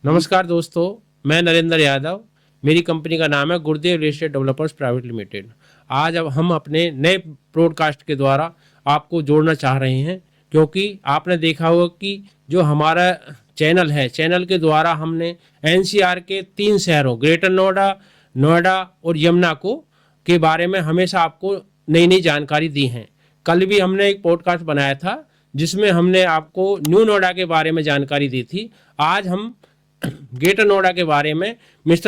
नमस्कार दोस्तों, मैं नरेंद्र यादव। मेरी कंपनी का नाम है गुरुदेव real estate developers private limited. आज अब हम अपने नए ब्रॉडकास्ट के द्वारा आपको जोड़ना चाह रहे हैं, क्योंकि आपने देखा होगा कि जो हमारा चैनल है, चैनल के द्वारा हमने एनसीआर के 3 शहरों ग्रेटर नोएडा, नोएडा और यमुना को के बारे में हमेशा आपको नई नई जानकारी दी है। कल भी हमने एक पॉडकास्ट बनाया था जिसमें हमने आपको न्यू नोएडा के बारे में जानकारी दी थी। आज हम ग्रेटर नोएडा के बारे में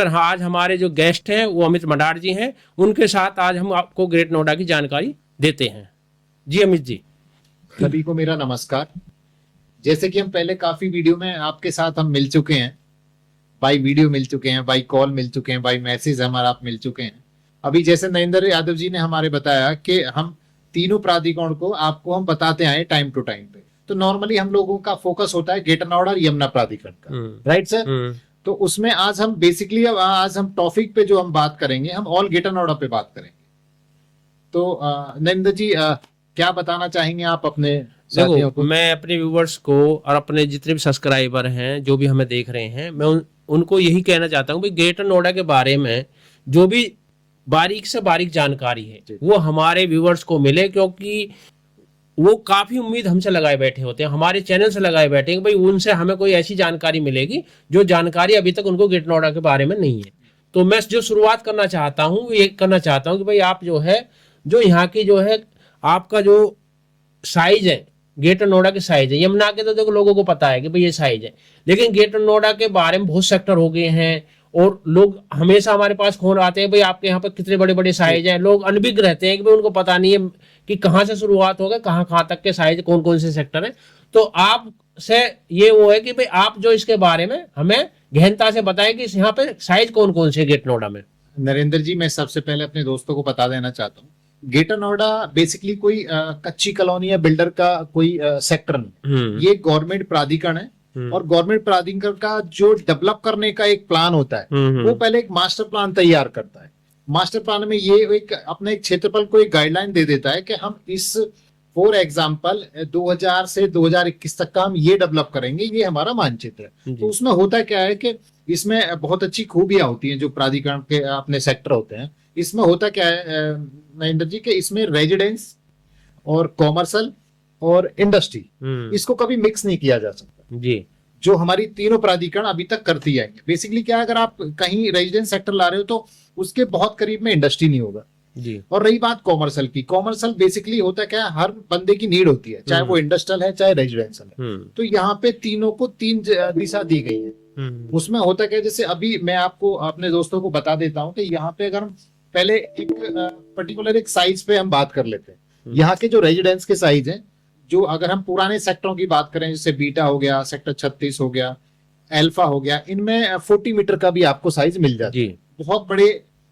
आज हमारे जो गेस्ट हैं वो अमित मडार जी हैं, उनके साथ आज हम आपको ग्रेटर नोएडा की जानकारी देते हैं। जी अमित जी। सभी को मेरा नमस्कार। जैसे कि हम पहले काफी वीडियो में आपके साथ हम मिल चुके हैं, बाई वीडियो मिल चुके हैं, बाई कॉल मिल चुके हैं, बाई मैसेज हमारा आप मिल चुके हैं। अभी जैसे नरेंद्र यादव जी ने हमारे बताया कि हम तीनों प्राधिकरण को आपको हम बताते आए टाइम टू टाइम पे। तो नॉर्मली हम लोगों का फोकस होता है ग्रेटर नोएडा और यमुना प्राधिकरण का, राइट सर? तो उसमें आज हम बेसिकली आज हम टॉपिक पे जो हम बात करेंगे, हम ऑल ग्रेटर नोएडा पे बात करेंगे। तो नरेंद्र जी क्या बताना चाहेंगे आप अपने साथियों को? मैं अपने व्यूवर्स को और अपने जितने भी सब्सक्राइबर हैं, जो भी हमें देख रहे हैं, मैं उनको यही कहना चाहता हूँ कि ग्रेटर नोएडा के बारे में जो भी बारीक से बारीक जानकारी है वो हमारे व्यूवर्स को मिले, क्योंकि वो काफी उम्मीद हमसे लगाए बैठे होते हैं, हमारे चैनल से लगाए बैठे हैं कि भाई उनसे हमें कोई ऐसी जानकारी मिलेगी जो जानकारी अभी तक उनको ग्रेटर नोएडा के बारे में नहीं है। तो मैं जो शुरुआत करना चाहता हूँ वो ये करना चाहता हूँ कि भाई आप जो है, जो यहाँ की जो है आपका जो साइज है, ग्रेटर नोएडा की साइज है, यमुना के तो देखो लोगों को पता है कि भाई ये साइज है, लेकिन ग्रेटर नोएडा के बारे में बहुत सेक्टर हो गए हैं और लोग हमेशा हमारे पास फोन आते हैं, भाई आपके यहाँ पर कितने बड़े बड़े साइज हैं। लोग अनभिज्ञ रहते हैं कि भाई उनको पता नहीं है कि कहाँ से शुरुआत होगा, कहाँ कहाँ तक के साइज, कौन कौन से सेक्टर है। तो आप से ये वो है कि भाई आप जो इसके बारे में हमें गहनता से बताएं कि यहाँ पे साइज कौन कौन से ग्रेटर नोएडा में। नरेंद्र जी, मैं सबसे पहले अपने दोस्तों को बता देना चाहता हूँ, ग्रेटर नोएडा बेसिकली कोई कच्ची कॉलोनी या बिल्डर का कोई सेक्टर नहीं। ये गवर्नमेंट प्राधिकरण है और गवर्नमेंट प्राधिकरण का जो डेवलप करने का एक प्लान होता है वो पहले एक मास्टर प्लान तैयार करता है। मास्टर प्लान में ये एक अपने एक क्षेत्रफल को एक गाइडलाइन दे देता है कि हम इस फॉर एग्जाम्पल 2000 से 2021 तक का हम ये डेवलप करेंगे, ये हमारा मानचित्र है। तो उसमें होता क्या है कि इसमें बहुत अच्छी खूबियां होती हैं जो प्राधिकरण के अपने सेक्टर होते हैं। इसमें होता क्या है नरेंद्र जी, के इसमें रेजिडेंस और कॉमर्शियल और इंडस्ट्री इसको कभी मिक्स नहीं किया जा सकता जी, जो हमारी तीनों प्राधिकरण अभी तक करती है। बेसिकली क्या है, अगर आप कहीं रेजिडेंस सेक्टर ला रहे हो तो उसके बहुत करीब में इंडस्ट्री नहीं होगा जी। और रही बात कॉमर्शियल की, कॉमर्शियल बेसिकली होता क्या है, हर बंदे की नीड होती है, चाहे वो इंडस्ट्रियल है चाहे रेजिडेंशियल है। तो यहाँ पे तीनों को 3 दिशा दी गई है। उसमें होता क्या है, जैसे अभी मैं आपको अपने दोस्तों को बता देता हूँ कि यहाँ पे अगर हम पहले एक पर्टिकुलर एक साइज पे हम बात कर लेते हैं। यहाँ के जो रेजिडेंस के साइज हैं, जो अगर हम पुराने सेक्टरों की बात करें, जैसे बीटा हो गया, सेक्टर 36 हो गया, अल्फा हो गया, इनमें 40 मीटर का भी आपको साइज मिल जाता है। बहुत बड़े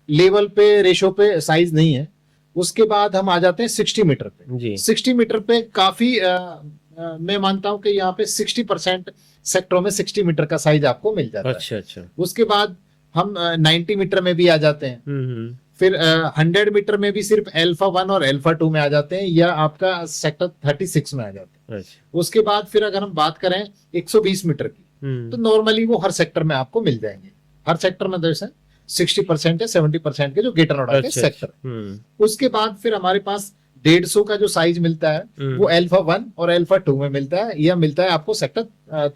लेवल पे रेशो पे साइज नहीं है। उसके बाद हम आ जाते हैं 60 मीटर पे। 60 मीटर पे काफी मैं मानता हूं कि यहाँ पे 60% सेक्टरों में 60 मीटर का साइज आपको मिल जाता है। अच्छा। उसके बाद हम 90 मीटर में भी आ जाते हैं। फिर 100 मीटर में भी सिर्फ अल्फा 1 और अल्फा 2 में आ जाते हैं, या आपका सेक्टर 36 में आ जाते हैं। उसके बाद फिर अगर हम बात करें 120 मीटर की, तो नॉर्मली वो हर सेक्टर में आपको मिल जाएंगे। हर सेक्टर में जैसे 60% या 70% के जो ग्रेटर नोएडा के सेक्टर। उसके बाद फिर हमारे पास 150 का जो साइज मिलता है वो अल्फा 1 और अल्फा 2 में मिलता है, यह मिलता है आपको सेक्टर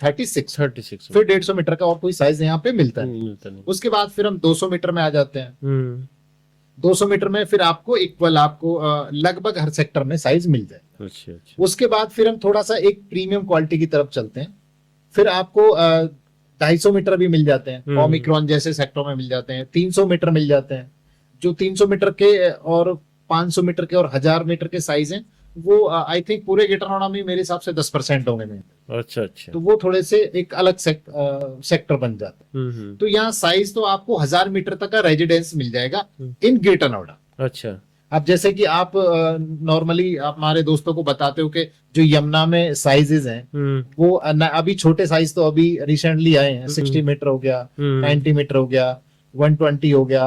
36। फिर 150 मीटर का और कोई साइज यहाँ पे मिलता है। उसके बाद फिर हम 200 मीटर में आ जाते हैं। 200 मीटर में फिर आपको इक्वल आपको लगभग हर सेक्टर में साइज मिल जाए। अच्छा। उसके बाद फिर हम थोड़ा सा एक प्रीमियम क्वालिटी की तरफ चलते हैं। फिर आपको 250 मीटर भी मिल जाते हैं, ओमिक्रॉन जैसे सेक्टरों में मिल जाते हैं। 300 मीटर मिल जाते हैं। जो 300 मीटर के और 500 मीटर के और 1000 मीटर के साइज हैं, वो आई थिंक पूरे ग्रेटर नोएडा में मेरे हिसाब से 10% होंगे में। अच्छा। तो वो थोड़े से एक अलग सेक्टर बन जाता है। तो यहाँ साइज तो आपको 1000 मीटर तक का रेजिडेंस मिल जाएगा इन ग्रेटर नोएडा। अच्छा। अब जैसे कि आप नॉर्मली आप हमारे दोस्तों को बताते हो कि जो यमुना में साइजेस हैं वो अभी छोटे साइज तो अभी रिसेंटली आए हैं। 60 मीटर हो गया, 90 मीटर हो गया, 120 हो गया,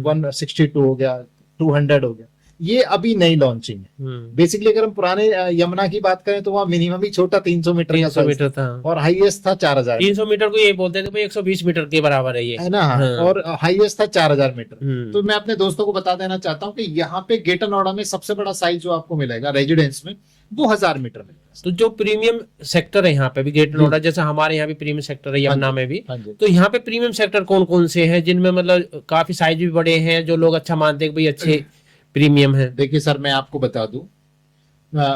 162 हो गया, 200 हो गया। ये अभी नई लॉन्चिंग है। बेसिकली अगर हम पुराने यमुना की बात करें तो वहाँ मिनिमम ही छोटा 300 मीटर का 300 मीटर था और हाईएस्ट था 4000। 300 मीटर को ये बोलते थे भाई 120 मीटर के बराबर है ये, है ना। हाँ। और हाईएस्ट था 4000 मीटर। तो मैं अपने दोस्तों को बता देना चाहता हूँ कि यहाँ पे ग्रेटर नोएडा में सबसे बड़ा साइज जो आपको मिलेगा रेजिडेंस में 2000 मीटर में। तो जो प्रीमियम सेक्टर है यहाँ पे भी ग्रेटर नोएडा, जैसे हमारे यहाँ भी प्रीमियम सेक्टर है यमुना में भी, तो यहाँ पे प्रीमियम सेक्टर कौन कौन से हैं जिनमें मतलब काफी साइज भी बड़े हैं, जो लोग अच्छा मानते हैं कि भाई अच्छे प्रीमियम है? देखिए सर, मैं आपको बता दूं,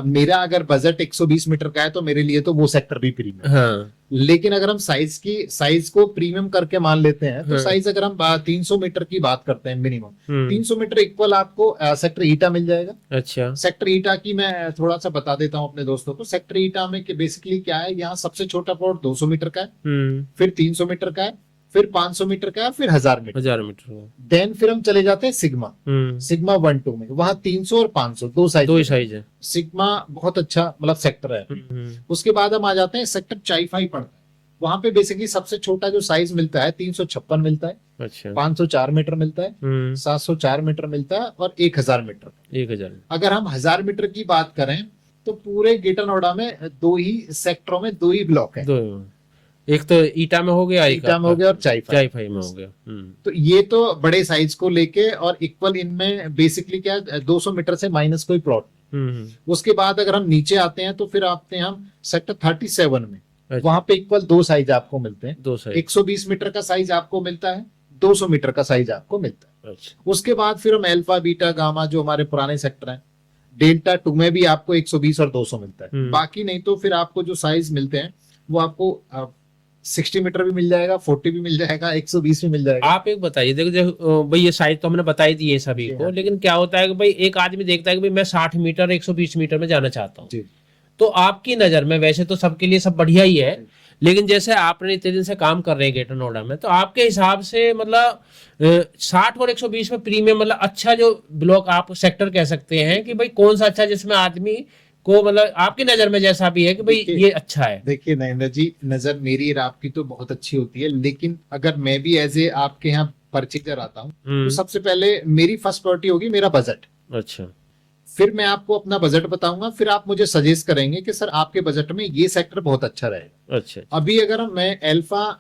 मेरा अगर बजट 120 मीटर का है तो मेरे लिए तो वो सेक्टर भी प्रीमियम। हाँ। लेकिन अगर हम साइज को प्रीमियम करके मान लेते हैं तो साइज अगर हम 300 मीटर की बात करते हैं मिनिमम, 300 मीटर इक्वल आपको सेक्टर ईटा मिल जाएगा। अच्छा। सेक्टर ईटा की मैं थोड़ा सा बता देता हूँ अपने दोस्तों को। सेक्टर ईटा में बेसिकली क्या है, यहाँ सबसे छोटा प्लॉट 200 मीटर का है, फिर 300 मीटर का है, फिर 500 मीटर का है, फिर 1000 मीटर। देन फिर हम चले जाते हैं सिग्मा 1-2 में। वहां 300 और 500 दो साइज है। सिग्मा बहुत अच्छा मतलब सेक्टर है। उसके बाद हम आ जाते हैं सेक्टर चाई-फाई पड़ता है। वहां पे बेसिकली सबसे छोटा जो साइज मिलता है 356 मिलता है, अच्छा। 504 मीटर मिलता है, 704 मीटर मिलता है और 1000 मीटर। 1000। अगर हम 1000 मीटर की बात करें तो पूरे ग्रेटर नोएडा में 2 ही सेक्टरों में 2 ही ब्लॉक है। एक तो ईटा में हो गया, ईटा में हो गया और चाई-फाई में हो गया। तो ये तो बड़े साइज को लेके और इक्वल इनमें बेसिकली क्या 200 मीटर से माइनस कोई प्लॉट। उसके बाद अगर हम नीचे आते हैं तो फिर आते हैं हम सेक्टर 37 में। अच्छा। वहां पे इक्वल 2 साइज आपको मिलते हैं। 2 साइज, 120 मीटर का साइज आपको मिलता है, 200 मीटर का साइज आपको मिलता है। अच्छा। उसके बाद फिर हम अल्फा बीटा गामा जो हमारे पुराने सेक्टर हैं, डेल्टा 2 में भी आपको 120 और 200 मिलता है। बाकी नहीं तो फिर आपको जो साइज मिलते हैं वो आपको 60 मीटर भी मिल जाएगा, 40 भी मिल जाएगा, 120 भी मिल जाएगा। आप एक बताइए, देखो भाई ये साइज तो हमने बताई दी है सभी को, लेकिन क्या होता है कि भाई एक आदमी देखता है कि भाई मैं 60 मीटर 120 मीटर में जाना चाहता हूँ, तो आपकी नजर में वैसे तो सबके लिए सब बढ़िया ही है, लेकिन जैसे आपने इतने दिन से काम कर रहे हैं ग्रेटर नोएडा में, तो आपके हिसाब से मतलब 60 और 120 में प्रीमियम मतलब अच्छा जो ब्लॉक आप सेक्टर कह सकते हैं कि भाई कौन सा अच्छा, जिसमें आदमी को मतलब आपकी नजर में जैसा भी है कि भाई ये अच्छा है? देखिए नरेंद्र जी, नजर मेरी और आपकी तो बहुत अच्छी होती है, लेकिन अगर मैं भी एज ए आपके यहाँ परचेजर आता हूँ तो सबसे पहले मेरी फर्स्ट प्रायोरिटी होगी मेरा बजट। अच्छा। फिर मैं आपको अपना बजट बताऊंगा, फिर आप मुझे सजेस्ट करेंगे कि सर आपके बजट में ये सेक्टर बहुत अच्छा रहेगा। अच्छा। अभी अगर मैं अल्फा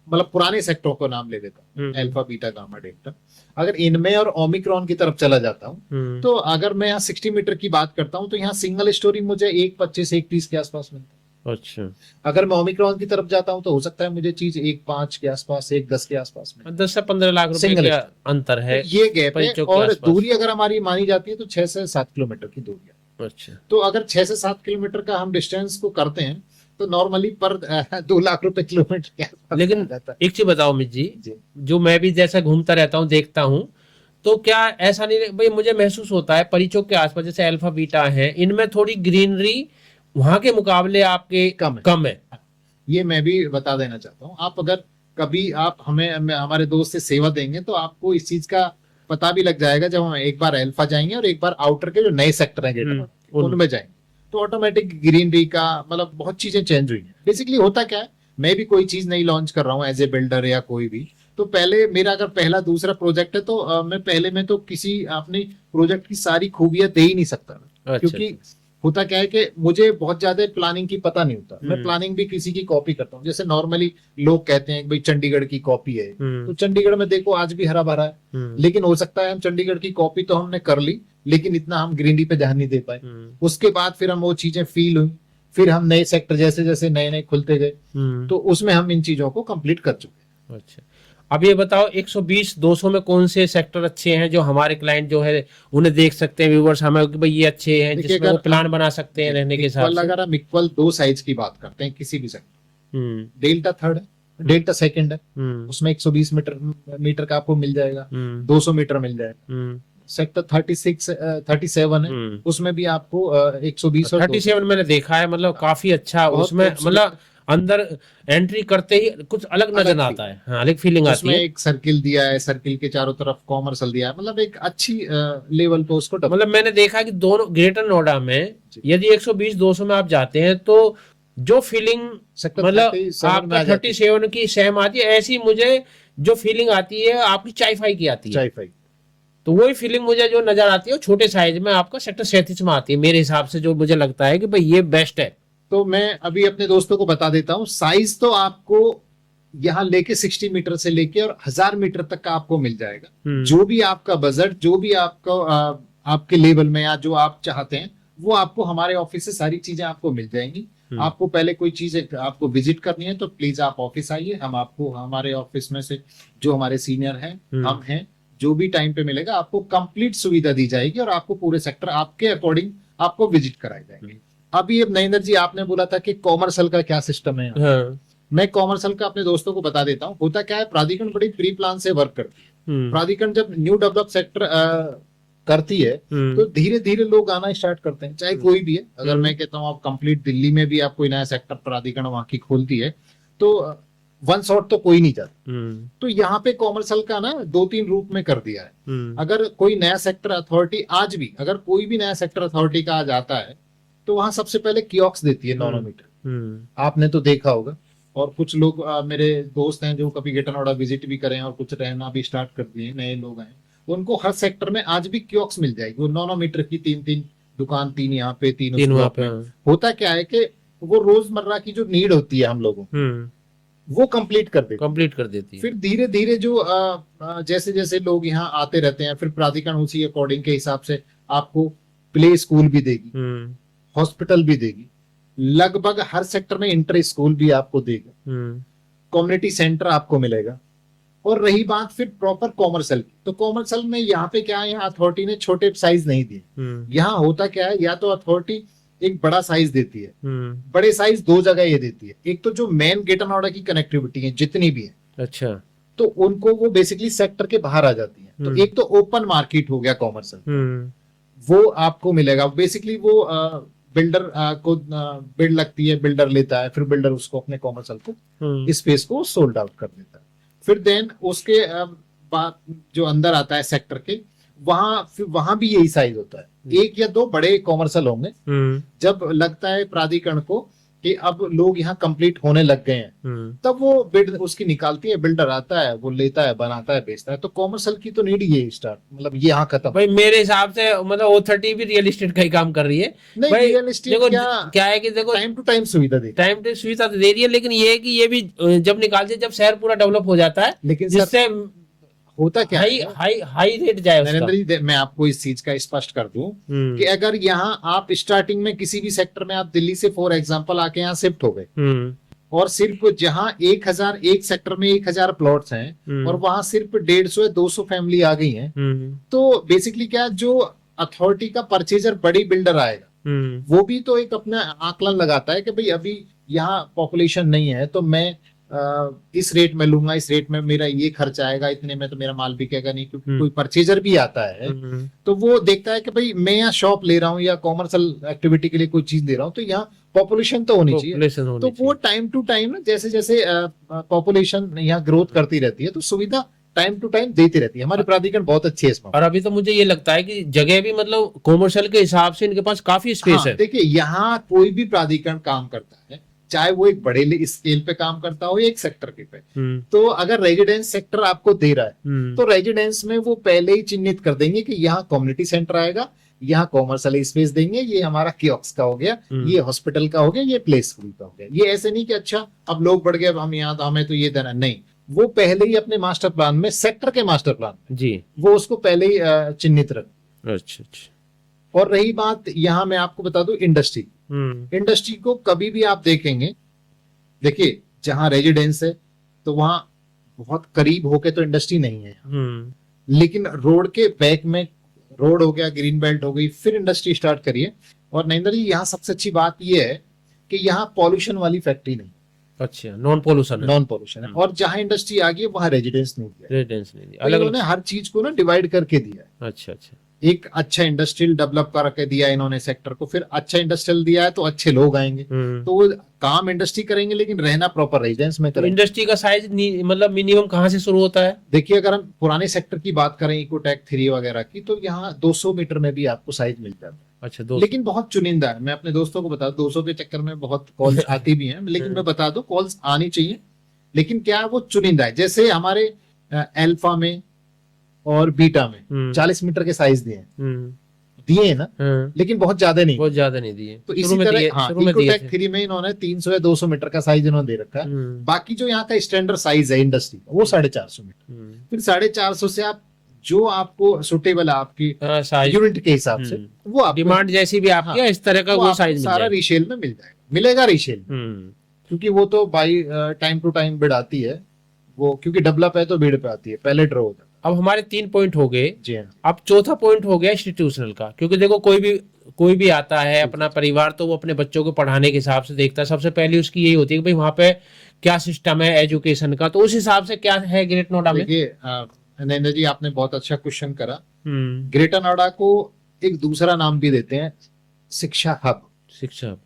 मतलब पुराने सेक्टरों को नाम ले लेता हूँ, अल्फा बीटा गामा डेल्टा, अगर इनमें और ओमिक्रॉन की तरफ चला जाता हूँ तो अगर मैं यहाँ 60 मीटर की बात करता हूँ तो यहाँ सिंगल स्टोरी मुझे 125 130 के आसपास मिलता है। अच्छा। अगर मैं ओमिक्रॉन की तरफ जाता हूँ तो हो सकता है मुझे चीज 1.5 के आसपास 1.10 के आसपास में, 10 से 15 लाख रुपए का अंतर है, ये गैप है। और दूरी अगर हमारी मानी जाती है तो 6 से 7 किलोमीटर की दूरी है। अच्छा। तो अगर 6 से 7 किलोमीटर का हम डिस्टेंस को करते हैं तो नॉर्मली पर 2 लाख रुपए किलोमीटर के आसपास। लेकिन एक चीज बताओ अमित जी, जो मैं भी जैसा घूमता रहता हूँ देखता हूँ, तो क्या ऐसा नहीं भाई मुझे महसूस होता है परिचौक के आसपास जैसे अल्फा बीटा है, इनमें थोड़ी ग्रीनरी वहां के मुकाबले आपके कम है? ये मैं भी बता देना चाहता हूँ। आप अगर कभी आप हमें हमारे दोस्त से सेवा देंगे तो आपको इस चीज का पता भी लग जाएगा। जब हम एक बार अल्फा जाएंगे और एक बार आउटर के जो नए सेक्टर हैं उनमें जाएंगे तो ऑटोमेटिक ग्रीनरी का मतलब बहुत चीजें चेंज हुई है। बेसिकली होता क्या है, मैं भी कोई चीज नहीं लॉन्च कर रहा हूँ एज ए बिल्डर या कोई भी, तो पहले मेरा अगर पहला दूसरा प्रोजेक्ट है तो मैं पहले में तो किसी अपने प्रोजेक्ट की सारी खूबियां दे ही नहीं सकता। अच्छा। क्योंकि होता क्या है कि मुझे बहुत ज्यादा प्लानिंग की पता नहीं होता। मैं प्लानिंग भी किसी की कॉपी करता हूँ। जैसे नॉर्मली लोग कहते हैं कि भाई चंडीगढ़ की कॉपी है, तो चंडीगढ़ में देखो आज भी हरा भरा है, लेकिन हो सकता है हम चंडीगढ़ की कॉपी तो हमने कर ली लेकिन इतना हम ग्रीनरी पे ध्यान नहीं दे पाए। उसके बाद फिर हम वो चीजें फील हुई, फिर हम नए सेक्टर जैसे जैसे नए नए खुलते गए तो उसमें हम इन चीजों को कंप्लीट कर चुके हैं। अच्छा। अब ये बताओ 120 200 में कौन से सेक्टर अच्छे हैं जो हमारे क्लाइंट जो है उन्हें देख सकते हैं, व्यूअर्स हमें कि भाई ये अच्छे हैं जिसमें वो प्लान बना सकते हैं रहने के हिसाब से? अगर हम इक्वल 2 साइज की बात करते हैं किसी भी सेक्टर, डेल्टा थर्ड है, डेल्टा सेकंड है, उसमें 120 मीटर का आपको मिल जाएगा, 200 मीटर मिल जाएगा। सेक्टर 37 है, उसमें भी आपको 120 और 37 मैंने देखा है, मतलब काफी अच्छा, उसमें मतलब अंदर एंट्री करते ही कुछ अलग नजर आता है, हाँ, अलग फीलिंग आती है। एक सर्किल दिया है, सर्किल के चारों तरफ कॉमर्शियल दिया है, मतलब एक अच्छी लेवल पे उसको मतलब मैंने देखा कि दोनों ग्रेटर नोएडा में यदि 120 200 में आप जाते हैं तो जो फीलिंग मतलब आपका 37 की सेम आती है, ऐसी मुझे जो फीलिंग आती है आपकी चाई-फाई की आती है। चाई-फाई तो वही फीलिंग मुझे जो नजर आती है वो छोटे साइज में आपका सेक्टर 37 में आती है मेरे हिसाब से, जो मुझे लगता है कि भाई ये बेस्ट है। तो मैं अभी अपने दोस्तों को बता देता हूँ, साइज तो आपको यहाँ लेके 60 मीटर से लेके और 1000 मीटर तक का आपको मिल जाएगा। जो भी आपका बजट, जो भी आपका आपके लेवल में या जो आप चाहते हैं वो आपको हमारे ऑफिस से सारी चीजें आपको मिल जाएंगी। आपको पहले कोई चीज आपको विजिट करनी है तो प्लीज आप ऑफिस आइए, हम आपको हमारे ऑफिस में से जो हमारे सीनियर हैं, हम हैं, जो भी टाइम पे मिलेगा आपको कंप्लीट सुविधा दी जाएगी और आपको पूरे सेक्टर आपके अकॉर्डिंग आपको विजिट कराए जाएंगे। अभी अब नरेंद्र जी आपने बोला था कि कॉमर्शियल का क्या सिस्टम है। हाँ। मैं कॉमर्शियल का अपने दोस्तों को बता देता हूँ। होता क्या है, प्राधिकरण बड़ी प्री प्लान से वर्क करती है। प्राधिकरण जब न्यू डेवलप सेक्टर करती है तो धीरे धीरे लोग आना स्टार्ट करते हैं, चाहे कोई भी है। अगर मैं कहता हूँ आप कंप्लीट दिल्ली में भी आप कोई नया सेक्टर प्राधिकरण वहां की खोलती है तो वन शॉट तो कोई नहीं जाता। तो यहाँ पे कॉमर्शियल का ना 2-3 रूप में कर दिया है। अगर कोई नया सेक्टर अथॉरिटी आज भी, अगर कोई भी नया सेक्टर अथॉरिटी का आज आता है तो वहां सबसे पहले कियोस्क देती है नॉनोमीटर। आपने तो देखा होगा। और कुछ लोग मेरे दोस्त हैं जो कभी ग्रेटर नोएडा विजिट भी करें और कुछ रहना भी स्टार्ट कर दिए, नए लोग हैं, उनको हर सेक्टर में आज भी कियोस्क मिल जाएगी। वो नॉनोमीटर की 3-3 दुकान, 3 यहाँ पे 3 वहां पे। होता क्या है कि वो रोजमर्रा की जो नीड होती है हम लोगों वो कंप्लीट कर देती है। फिर धीरे धीरे जो जैसे जैसे लोग यहाँ आते रहते हैं, फिर प्राधिकरण उसी अकॉर्डिंग के हिसाब से आपको प्ले स्कूल भी देगी, हॉस्पिटल भी देगी, लगभग हर सेक्टर में इंटर स्कूल भी आपको देगा, कम्युनिटी सेंटर आपको मिलेगा। और रही बात फिर प्रॉपर कॉमर्शियल की, तो कॉमर्शियल में यहाँ पे क्या है, यहाँ अथॉरिटी ने छोटे साइज नहीं दिए। यहाँ होता क्या है, या तो अथॉरिटी एक बड़ा साइज देती है, बड़े साइज 2 जगह ये देती है। एक तो जो मेन ग्रेटर नोएडा की कनेक्टिविटी है जितनी भी है, अच्छा, तो उनको वो बेसिकली सेक्टर के बाहर आ जाती है। तो एक तो ओपन मार्केट हो गया कॉमर्शियल, वो आपको मिलेगा। बेसिकली वो बिल्डर को बिल्ड लगती है, बिल्डर लेता है, फिर बिल्डर उसको अपने कॉमर्शियल को स्पेस को सोल्ड आउट कर देता है। फिर देन उसके बाद जो अंदर आता है सेक्टर के, वहां भी यही साइज होता है। 1 या 2 बड़े कॉमर्शियल होंगे। जब लगता है प्राधिकरण को कि अब लोग यहाँ कंप्लीट होने लग गए हैं, तब वो बिड उसकी निकालती है, बिल्डर आता है, वो लेता है, बनाता है, बेचता है। तो कॉमर्शियल की तो नीड ये स्टार्ट, मतलब ये यहाँ खत्म। भाई मेरे हिसाब से मतलब O30 भी रियल एस्टेट का ही काम कर रही है। नहीं, रियल एस्टेट क्या है कि देखो टाइम टू टाइम सुविधा दे रही है, लेकिन ये है कि ये भी जब निकालते हैं, जब शहर पूरा डेवलप हो जाता है, लेकिन जिससे होता क्या हाई रेट जाए उसका। नरेंद्र जी, मैं आपको इस चीज का स्पष्ट कर दूं कि अगर यहाँ आप स्टार्टिंग में किसी भी सेक्टर में आप दिल्ली से फॉर एग्जांपल आके यहाँ शिफ्ट हो गए और सिर्फ जहाँ 1000 एक सेक्टर में 1000 प्लॉट्स हैं और वहां सिर्फ 150 या 200 फैमिली आ गई हैं, तो बेसिकली क्या, जो अथॉरिटी का परचेजर बड़ी बिल्डर आएगा, वो भी तो एक अपना आकलन लगाता है कि भाई अभी यहाँ पॉपुलेशन नहीं है तो मैं इस रेट में लूंगा, इस रेट में मेरा ये खर्च आएगा, इतने में तो मेरा माल बिकेगा नहीं। क्योंकि कोई परचेजर भी आता है तो वो देखता है कि भाई मैं यहाँ शॉप ले रहा हूँ या कॉमर्शियल एक्टिविटी के लिए कोई चीज दे रहा हूँ, तो यहाँ पॉपुलेशन तो होनी चाहिए। तो वो टाइम टू टाइम ना, जैसे जैसे पॉपुलेशन यहाँ ग्रोथ करती रहती है, तो सुविधा टाइम टू टाइम देती रहती है। हमारे प्राधिकरण बहुत अच्छे है इसमें। और अभी तो मुझे ये लगता है कि जगह भी मतलब कॉमर्शियल के हिसाब से इनके पास काफी स्पेस है। देखिए, यहाँ कोई भी प्राधिकरण काम करता है, चाहे वो एक बड़े स्केल पे काम करता हो या एक सेक्टर के पे, तो अगर रेजिडेंस सेक्टर आपको दे रहा है तो रेजिडेंस में वो पहले ही चिन्हित कर देंगे कि यहाँ कम्युनिटी सेंटर आएगा, यहाँ कॉमर्शियल स्पेस देंगे, ये हमारा कियोस्क का हो गया, ये हॉस्पिटल का हो गया, ये प्ले स्कूल का हो गया। ये ऐसे नहीं कि अच्छा अब लोग बढ़ गए, अब हम यहाँ, तो हमें तो ये देना नहीं। वो पहले ही अपने मास्टर प्लान में, सेक्टर के मास्टर प्लान में जी, वो उसको पहले ही चिन्हित रख। अच्छा। और रही बात, यहाँ मैं आपको बता दूं इंडस्ट्री, इंडस्ट्री को कभी भी आप देखेंगे, देखिए जहां रेजिडेंस है तो वहां बहुत करीब होके तो इंडस्ट्री नहीं है, लेकिन रोड के बैक में, रोड हो गया, ग्रीन बेल्ट हो गई, फिर इंडस्ट्री स्टार्ट करिए। और नरेंद्र जी, यहाँ सबसे अच्छी बात यह है कि यहाँ पॉल्यूशन वाली फैक्ट्री नहीं। अच्छा, नॉन पोल्यूशन है। और जहां इंडस्ट्री आ गई वहां रेजिडेंस नहीं दिया, अलग उन्होंने हर चीज को ना डिवाइड करके दिया है। अच्छा। एक अच्छा इंडस्ट्रियल डेवलप करके दिया इन्होंने सेक्टर को, फिर अच्छा इंडस्ट्रियल दिया है तो अच्छे लोग आएंगे, तो वो काम इंडस्ट्री करेंगे लेकिन रहना प्रॉपर रेजिडेंस में करेंगे। इंडस्ट्री का साइज मतलब मिनिमम कहाँ से शुरू होता है? देखिए, अगर हम पुराने सेक्टर की बात करें, इकोटेक 3 वगैरह की, तो यहाँ 200 मीटर में भी आपको साइज मिल जाता है। अच्छा, लेकिन बहुत चुनिंदा है। मैं अपने दोस्तों को बता दूं, 200 के चक्कर में बहुत कॉल्स आती भी हैं, लेकिन मैं बता दूं कॉल्स आनी चाहिए, लेकिन क्या वो चुनिंदा है। जैसे हमारे अल्फा में और बीटा में 40 मीटर के साइज दिए हैं, दिए ना, लेकिन बहुत ज्यादा नहीं, बहुत ज्यादा नहीं दिए। तो इसी तरह हाँ, इकोटेक 3 में इन्होंने 300 या 200 मीटर का साइज इन्होंने दे रखा है। बाकी जो यहाँ का स्टैंडर्ड साइज है इंडस्ट्री का वो 450 मीटर। फिर 450 से आप जो आपको सुटेबल है आपकी यूनिट के हिसाब से, वो आप डिमांड जैसी भी आपकी है, इस तरह का वो साइज सारा रीसेल में मिल जाएगा, मिलेगा रीसेल, क्योंकि वो तो by time to time bid आती है वो, क्योंकि डेवलप है तो बिड पे आती है, पहले ड्रॉ होता है। अब हमारे 3 पॉइंट हो गए जी हाँ। अब चौथा पॉइंट हो गया इंस्टीट्यूशनल का, क्योंकि देखो कोई भी आता है अपना परिवार, तो वो अपने बच्चों को पढ़ाने के हिसाब से देखता है। सबसे पहले उसकी यही होती है कि भाई वहाँ पे क्या सिस्टम है एजुकेशन का, तो उस हिसाब से क्या है ग्रेटर नोएडा में। देखिए नरेंद्र जी, आपने बहुत अच्छा क्वेश्चन करा। ग्रेटर नोएडा को एक दूसरा नाम भी देते हैं, शिक्षा हब। शिक्षा हब,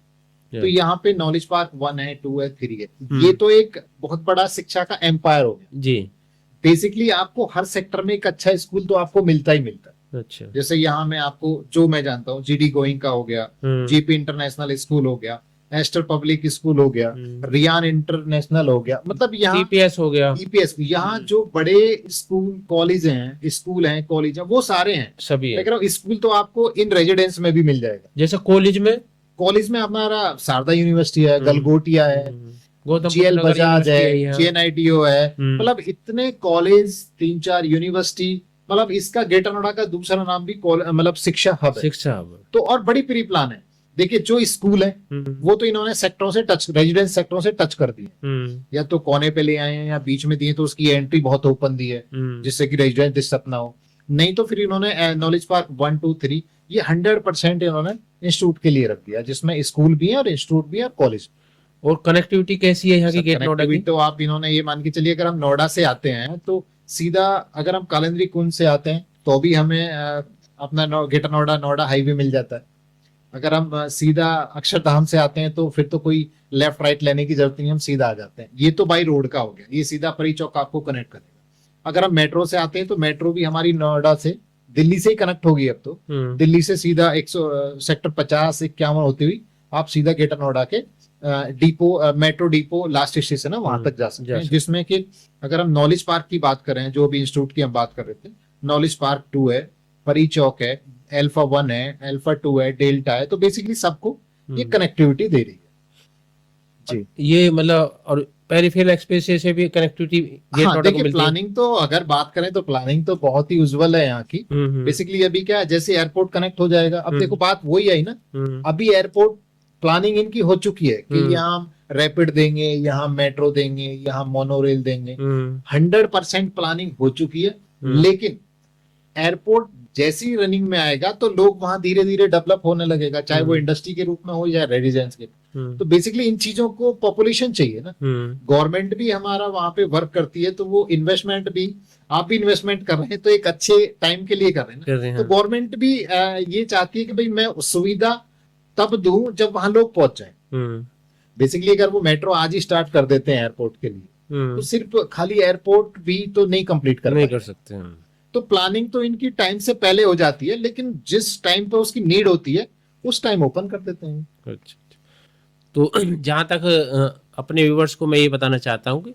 तो यहाँ पे नॉलेज पार्क 1 है, 2 है, 3 है। ये तो एक बहुत बड़ा शिक्षा का एम्पायर हो गया जी। बेसिकली आपको हर सेक्टर में एक अच्छा स्कूल तो आपको मिलता ही मिलता है। अच्छा, जैसे यहाँ में आपको जो मैं जानता हूँ, जीडी गोइंग का हो गया, जीपी इंटरनेशनल स्कूल हो गया, एस्टर पब्लिक स्कूल हो गया, रियान इंटरनेशनल हो गया, मतलब यहाँ टीपीएस हो गया, टीपीएस, यहाँ जो बड़े स्कूल कॉलेज हैं कॉलेज हैं वो सारे हैं, सभी है। स्कूल तो आपको इन रेजिडेंस में भी मिल जाएगा। जैसे कॉलेज में हमारा शारदा यूनिवर्सिटी है, गलगोटिया है, GL बजाज है, GNITO है, मतलब इतने कॉलेज, 3-4 यूनिवर्सिटी, मतलब इसका ग्रेटर नोएडा का दूसरा नाम भी मतलब शिक्षा हब है। शिक्षा हब तो और बड़ी प्री प्लान है। देखिए जो स्कूल है वो तो इन्होंने सेक्टरों से टच, रेजिडेंस सेक्टरों से टच कर दिए, या तो कोने पे ले आए हैं या बीच में दिए, तो उसकी एंट्री बहुत ओपन दी है जिससे कि रेजिडेंस डिस्टर्ब ना हो। नहीं तो फिर इन्होंने नॉलेज पार्क 1, 2, 3 ये 100% इन्होंने इंस्टीट्यूट के लिए रख दिया, जिसमें स्कूल भी है और इंस्टीट्यूट भी है और कॉलेज। और कनेक्टिविटी कैसी है यहाँ की ग्रेटर नोएडा की? तो आप इन्होंने ये मान के चलिए, अगर हम नोएडा से आते हैं तो सीधा, अगर हम कालिंदी कुंज से आते हैं तो भी हमें अपना ग्रेटर नोएडा हाईवे मिल जाता है। अगर हम सीधा अक्षरधाम से आते हैं तो फिर तो कोई लेफ्ट राइट लेने की जरूरत नहीं, हम सीधा आ जाते हैं। ये तो बाई रोड का हो गया, ये सीधा परी चौक आपको कनेक्ट करेगा। अगर हम मेट्रो से आते हैं तो मेट्रो भी हमारी नोएडा से, दिल्ली से ही कनेक्ट होगी अब तो। दिल्ली से सीधा 100 सेक्टर 50-51 होती हुई आप सीधा ग्रेटर नोएडा के depot, metro depot last station है वहां तक जा सकते हैं। जिसमें कि अगर हम नॉलेज पार्क की बात कर रहे हैं, जो भी इंस्टीट्यूट की हम बात कर रहे थे, नॉलेज पार्क 2 है, परी चौक है, अल्फा 1 है, अल्फा 2 है, डेल्टा है, तो बेसिकली सबको ये कनेक्टिविटी दे रही है जी। ये मतलब और पेरिफेरल एक्सप्रेस से भी कनेक्टिविटी देखिए प्लानिंग तो अगर बात करें तो प्लानिंग तो बहुत ही उज्जवल है यहाँ की। बेसिकली अभी क्या, जैसे एयरपोर्ट कनेक्ट हो जाएगा, अब देखो बात वही आई ना, अभी एयरपोर्ट प्लानिंग इनकी हो चुकी है कि यहाँ रैपिड देंगे, यहाँ मेट्रो देंगे, यहाँ मोनोरेल देंगे, 100% प्लानिंग हो चुकी है। लेकिन एयरपोर्ट जैसी रनिंग में आएगा तो लोग वहां धीरे धीरे डेवलप होने लगेगा, चाहे वो इंडस्ट्री के रूप में हो या रेजिडेंस के। तो बेसिकली इन चीजों को पॉपुलेशन चाहिए ना, गवर्नमेंट भी हमारा वहां पे वर्क करती है, तो वो इन्वेस्टमेंट भी, आप भी इन्वेस्टमेंट कर रहे हैं तो एक अच्छे टाइम के लिए कर रहे हैं ना। तो गवर्नमेंट भी ये चाहती है कि भाई मैं सुविधा तब दूं जब वहां लोग पहुंच जाए। बेसिकली अगर वो मेट्रो आज ही स्टार्ट कर देते हैं एयरपोर्ट के लिए, तो सिर्फ खाली एयरपोर्ट भी तो नहीं कंप्लीट कर सकते हैं। तो प्लानिंग तो इनकी टाइम से पहले हो जाती है, लेकिन जिस टाइम पे उसकी नीड होती है उस टाइम ओपन कर देते हैं। अच्छा, तो जहाँ तक अपने व्यूवर्स को मैं ये बताना चाहता हूँ कि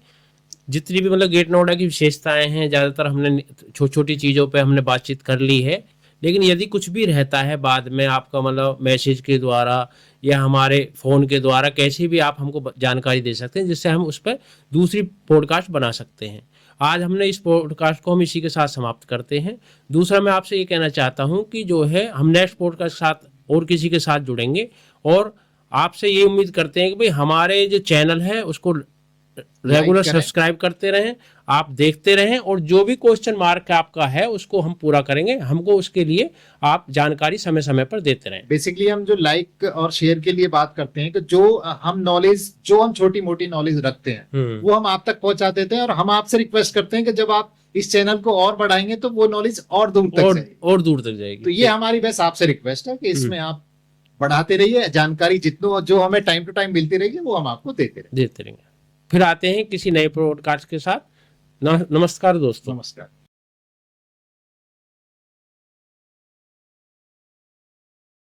जितनी भी मतलब ग्रेटर नोएडा की विशेषताएं हैं, ज़्यादातर हमने छोटी छोटी चीज़ों पे हमने बातचीत कर ली है। लेकिन यदि कुछ भी रहता है बाद में आपका मतलब मैसेज के द्वारा या हमारे फ़ोन के द्वारा, कैसी भी आप हमको जानकारी दे सकते हैं, जिससे हम उस पर दूसरी पॉडकास्ट बना सकते हैं। आज हमने इस पॉडकास्ट को हम इसी के साथ समाप्त करते हैं। दूसरा मैं आपसे ये कहना चाहता हूँ कि जो है हम नेक्स्ट पॉडकास्ट के साथ और किसी के साथ जुड़ेंगे, और आपसे ये उम्मीद करते हैं कि भाई हमारे जो चैनल है उसको रेगुलर सब्सक्राइब करते रहें, आप देखते रहें, और जो भी क्वेश्चन मार्क आपका है उसको हम पूरा करेंगे। हमको उसके लिए आप जानकारी समय समय पर देते रहें। बेसिकली हम जो लाइक और शेयर के लिए बात करते हैं कि जो हम नॉलेज, जो हम छोटी मोटी नॉलेज रखते हैं वो हम आप तक पहुंचा देते हैं, और हम आपसे रिक्वेस्ट करते हैं कि जब आप इस चैनल को और बढ़ाएंगे तो वो नॉलेज और दूर तक जाएगी। तो ये हमारी बस आपसे रिक्वेस्ट है कि इसमें आप बढ़ाते रहिए, जानकारी जितना जो हमें टाइम टू टाइम मिलती रहेगी वो हम आपको देते रहेंगे। फिर आते हैं किसी नए पॉडकास्ट के साथ। नमस्कार दोस्तों। नमस्कार।